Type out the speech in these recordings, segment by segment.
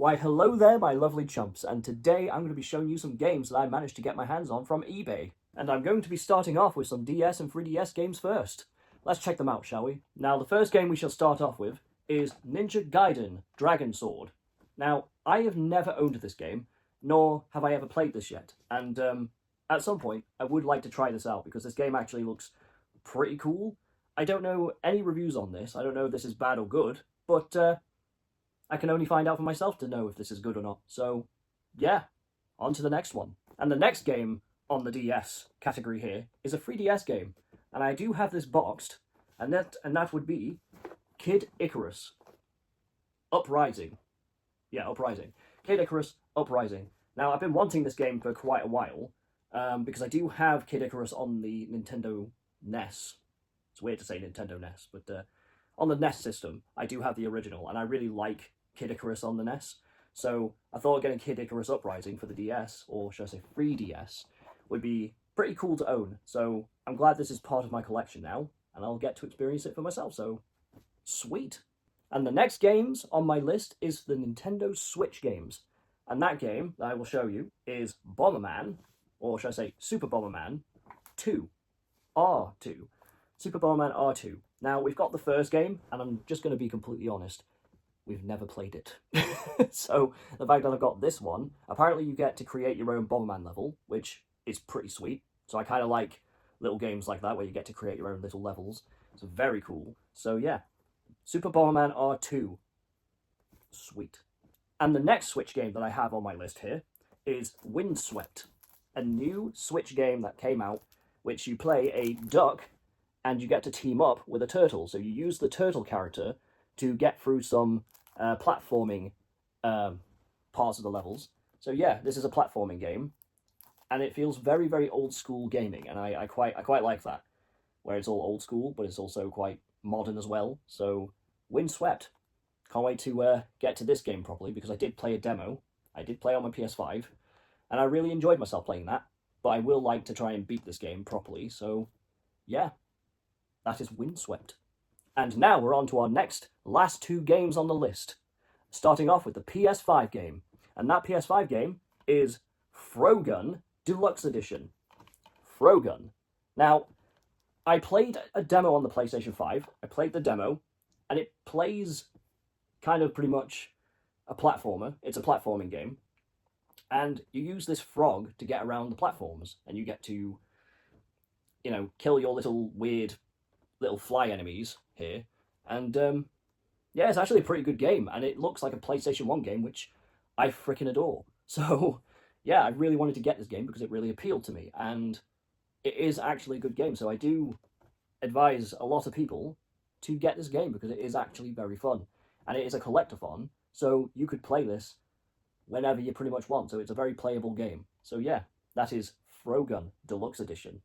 Why, hello there, my lovely chumps, and today I'm going to be showing you some games that I managed to get my hands on from eBay. And I'm going to be starting off with some DS and 3DS games first. Let's check them out, shall we? Now, the first game we shall start off with is Ninja Gaiden Dragon Sword. Now, I have never owned this game, nor have I ever played this yet, and at some point I would like to try this out because this game actually looks pretty cool. I don't know any reviews on this, I don't know if this is bad or good, but I can only find out for myself to know if this is good or not. So, yeah, on to the next one. And the next game on the DS category here is a 3DS game. And I do have this boxed, and that would be Kid Icarus Uprising. Yeah, Uprising. Kid Icarus Uprising. Now, I've been wanting this game for quite a while, because I do have Kid Icarus on the Nintendo NES. It's weird to say Nintendo NES, but on the NES system, I do have the original, and I really like Kid Icarus on the NES. So I thought getting Kid Icarus Uprising for the DS, or should I say 3DS, would be pretty cool to own. So I'm glad this is part of my collection now, and I'll get to experience it for myself, so sweet. And the next games on my list is the Nintendo Switch games. And that game that I will show you is Bomberman, or should I say Super Bomberman 2, R2. Super Bomberman R2. Now, we've got the first game, and I'm just going to be completely honest, we've never played it. So, the fact that I've got this one, apparently you get to create your own Bomberman level, which is pretty sweet. So I kind of like little games like that, where you get to create your own little levels. It's very cool. So yeah, Super Bomberman R2. Sweet. And the next Switch game that I have on my list here is Windswept, a new Switch game that came out, which you play a duck, and you get to team up with a turtle. So you use the turtle character to get through some platforming parts of the levels. So yeah, this is a platforming game, and it feels very, very old school gaming, and I quite like that, where it's all old school, but it's also quite modern as well. So Windswept. Can't wait to get to this game properly, because I did play a demo. I did play on my PS5, and I really enjoyed myself playing that, but I will like to try and beat this game properly, so yeah, that is Windswept. And now we're on to our last two games on the list. Starting off with the PS5 game. And that PS5 game is Frogun Deluxe Edition. Frogun. Now, I played a demo on the PlayStation 5. I played the demo, and it plays kind of pretty much a platformer. It's a platforming game. And you use this frog to get around the platforms, and you get to, kill your little weird little fly enemies here, and yeah, it's actually a pretty good game, and it looks like a PlayStation 1 game, which I freaking adore. So yeah, I really wanted to get this game because it really appealed to me, and it is actually a good game. So I do advise a lot of people to get this game because it is actually very fun, and it is a collectathon, so you could play this whenever you pretty much want. So it's a very playable game. So yeah, that is Frogun Deluxe Edition.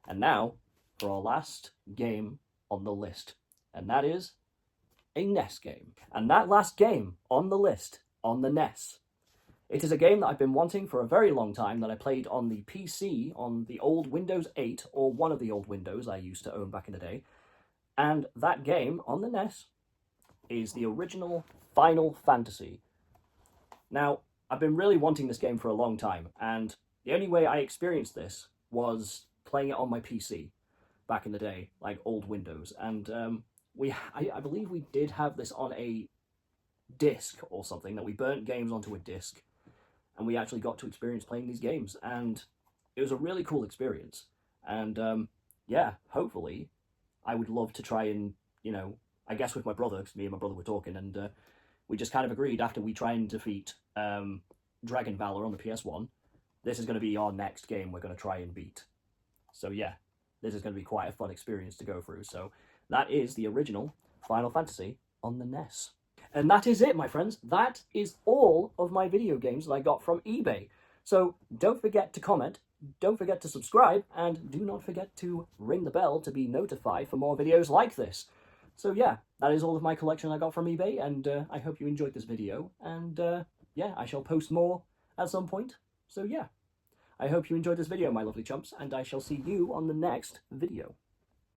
And now for our last game on the list, and that is a NES game. And that last game on the list, on the NES, it is a game that I've been wanting for a very long time, that I played on the PC, on the old Windows 8, or one of the old Windows I used to own back in the day, and that game on the NES is the original Final Fantasy. Now, I've been really wanting this game for a long time, and the only way I experienced this was playing it on my PC back in the day, like old Windows, and I believe we did have this on a disc or something, that we burnt games onto a disc, and we actually got to experience playing these games, and it was a really cool experience. And yeah, hopefully I would love to try and, I guess with my brother, because me and my brother were talking, and we just kind of agreed, after we try and defeat Dragon Valor on the PS1, this is going to be our next game we're going to try and beat. So yeah, this is going to be quite a fun experience to go through. So that is the original Final Fantasy on the NES. And that is it, my friends. That is all of my video games that I got from eBay. So don't forget to comment, don't forget to subscribe, and do not forget to ring the bell to be notified for more videos like this. So yeah, that is all of my collection I got from eBay, and I hope you enjoyed this video. And yeah, I shall post more at some point. So yeah. I hope you enjoyed this video, my lovely chumps, and I shall see you on the next video.